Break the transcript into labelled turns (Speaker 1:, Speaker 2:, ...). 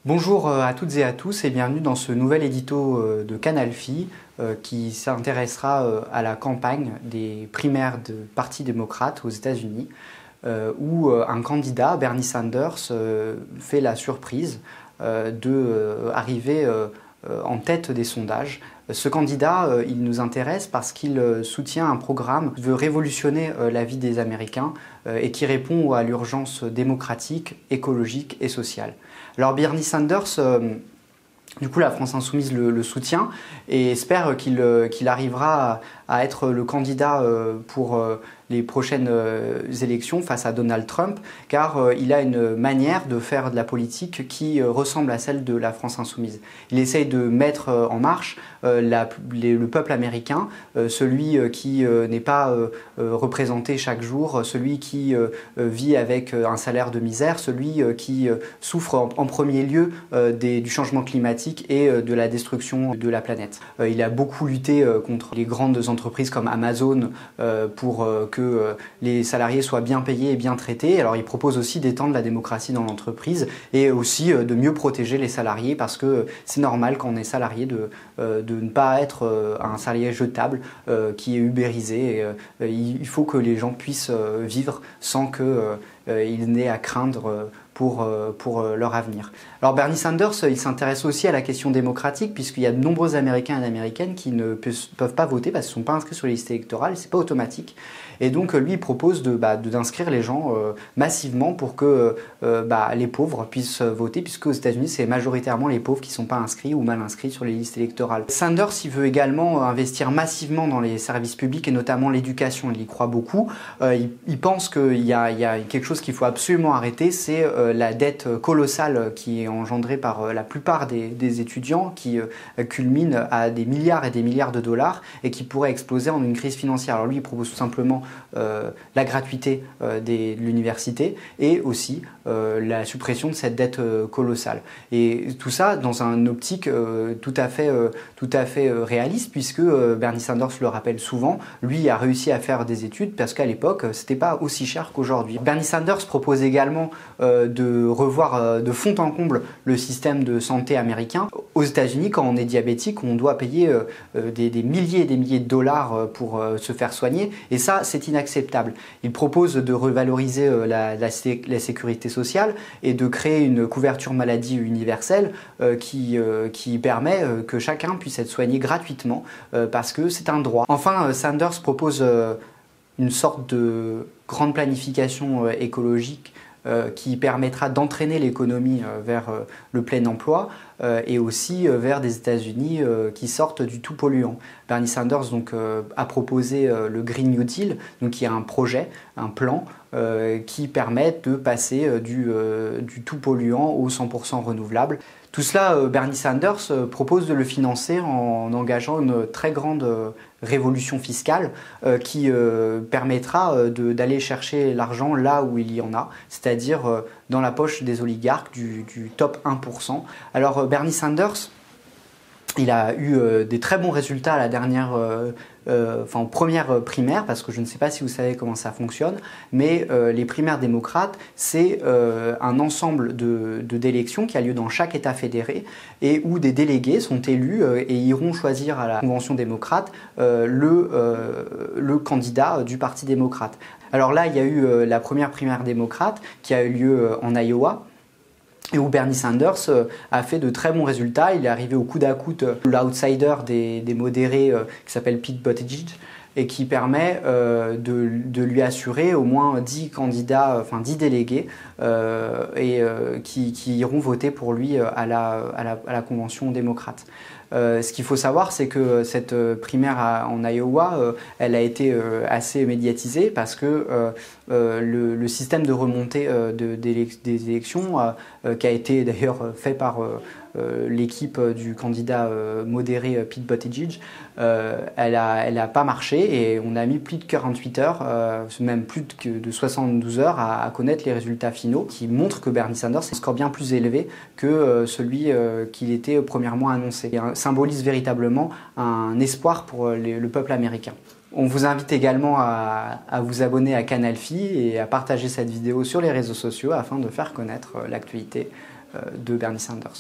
Speaker 1: Bonjour à toutes et à tous et bienvenue dans ce nouvel édito de Canal Phi qui s'intéressera à la campagne des primaires du Parti démocrate aux États-Unis où un candidat, Bernie Sanders, fait la surprise d'arriver en tête des sondages. Ce candidat, il nous intéresse parce qu'il soutient un programme qui veut révolutionner la vie des Américains et qui répond à l'urgence démocratique, écologique et sociale. Alors Bernie Sanders, du coup la France Insoumise le soutient et espère qu'il arrivera à être le candidat pour les prochaines élections face à Donald Trump, car il a une manière de faire de la politique qui ressemble à celle de la France Insoumise. Il essaye de mettre en marche le peuple américain, celui qui n'est pas représenté chaque jour, celui qui vit avec un salaire de misère, celui qui souffre en premier lieu du changement climatique et de la destruction de la planète. Il a beaucoup lutté contre les grandes entreprises comme Amazon pour que les salariés soient bien payés et bien traités. Alors il propose aussi d'étendre la démocratie dans l'entreprise et aussi de mieux protéger les salariés parce que c'est normal quand on est salarié de ne pas être un salarié jetable qui est ubérisé. Il faut que les gens puissent vivre sans qu'ils n'aient à craindre pour leur avenir. Alors Bernie Sanders, il s'intéresse aussi à la question démocratique puisqu'il y a de nombreux Américains et Américaines qui ne peuvent pas voter parce qu'ils ne sont pas inscrits sur les listes électorales, c'est pas automatique. Et donc lui, il propose d'inscrire les gens massivement pour que les pauvres puissent voter, puisque aux États-Unis, c'est majoritairement les pauvres qui ne sont pas inscrits ou mal inscrits sur les listes électorales. Sanders, il veut également investir massivement dans les services publics et notamment l'éducation. Il y croit beaucoup. Il pense qu'il y a quelque chose qu'il faut absolument arrêter, c'est la dette colossale qui est engendrée par la plupart des étudiants, qui culmine à des milliards et des milliards de dollars et qui pourrait exploser en une crise financière. Alors lui, il propose tout simplement la gratuité de l'université et aussi la suppression de cette dette colossale. Et tout ça dans une optique tout à fait réaliste, puisque Bernie Sanders le rappelle souvent, lui a réussi à faire des études parce qu'à l'époque, c'était pas aussi cher qu'aujourd'hui. Bernie Sanders propose également de revoir de fond en comble le système de santé américain. Aux États-Unis, quand on est diabétique, on doit payer des milliers et des milliers de dollars pour se faire soigner, et ça, c'est inacceptable. Il propose de revaloriser la sécurité sociale et de créer une couverture maladie universelle qui permet que chacun puisse être soigné gratuitement parce que c'est un droit. Enfin, Sanders propose une sorte de grande planification écologique qui permettra d'entraîner l'économie vers le plein emploi et aussi vers des États-Unis qui sortent du tout polluant. Bernie Sanders donc, a proposé le Green New Deal, donc qui est un projet, un plan qui permet de passer du tout polluant au 100% renouvelable. Tout cela, Bernie Sanders propose de le financer en engageant une très grande révolution fiscale qui permettra d'aller chercher l'argent là où il y en a, c'est-à-dire dans la poche des oligarques du top 1%. Alors Bernie Sanders, il a eu des très bons résultats à la dernière, aux premières primaires, parce que je ne sais pas si vous savez comment ça fonctionne, mais les primaires démocrates, c'est un ensemble d'élections qui a lieu dans chaque État fédéré et où des délégués sont élus et iront choisir à la Convention démocrate le candidat du Parti démocrate. Alors là, il y a eu la première primaire démocrate qui a eu lieu en Iowa, et où Bernie Sanders a fait de très bons résultats. Il est arrivé au coude à coude l'outsider des modérés qui s'appelle Pete Buttigieg et qui permet de lui assurer au moins 10 candidats, 10 délégués qui iront voter pour lui à la Convention démocrate. Ce qu'il faut savoir, c'est que cette primaire en Iowa, elle a été assez médiatisée parce que le système de remontée des élections, qui a été d'ailleurs fait par l'équipe du candidat modéré Pete Buttigieg, elle a pas marché et on a mis plus de 48 heures, même plus de 72 heures à connaître les résultats finaux qui montrent que Bernie Sanders a un score bien plus élevé que celui qu'il était premièrement annoncé. Et symbolise véritablement un espoir pour le peuple américain. On vous invite également à vous abonner à Canal Phi et à partager cette vidéo sur les réseaux sociaux afin de faire connaître l'actualité de Bernie Sanders.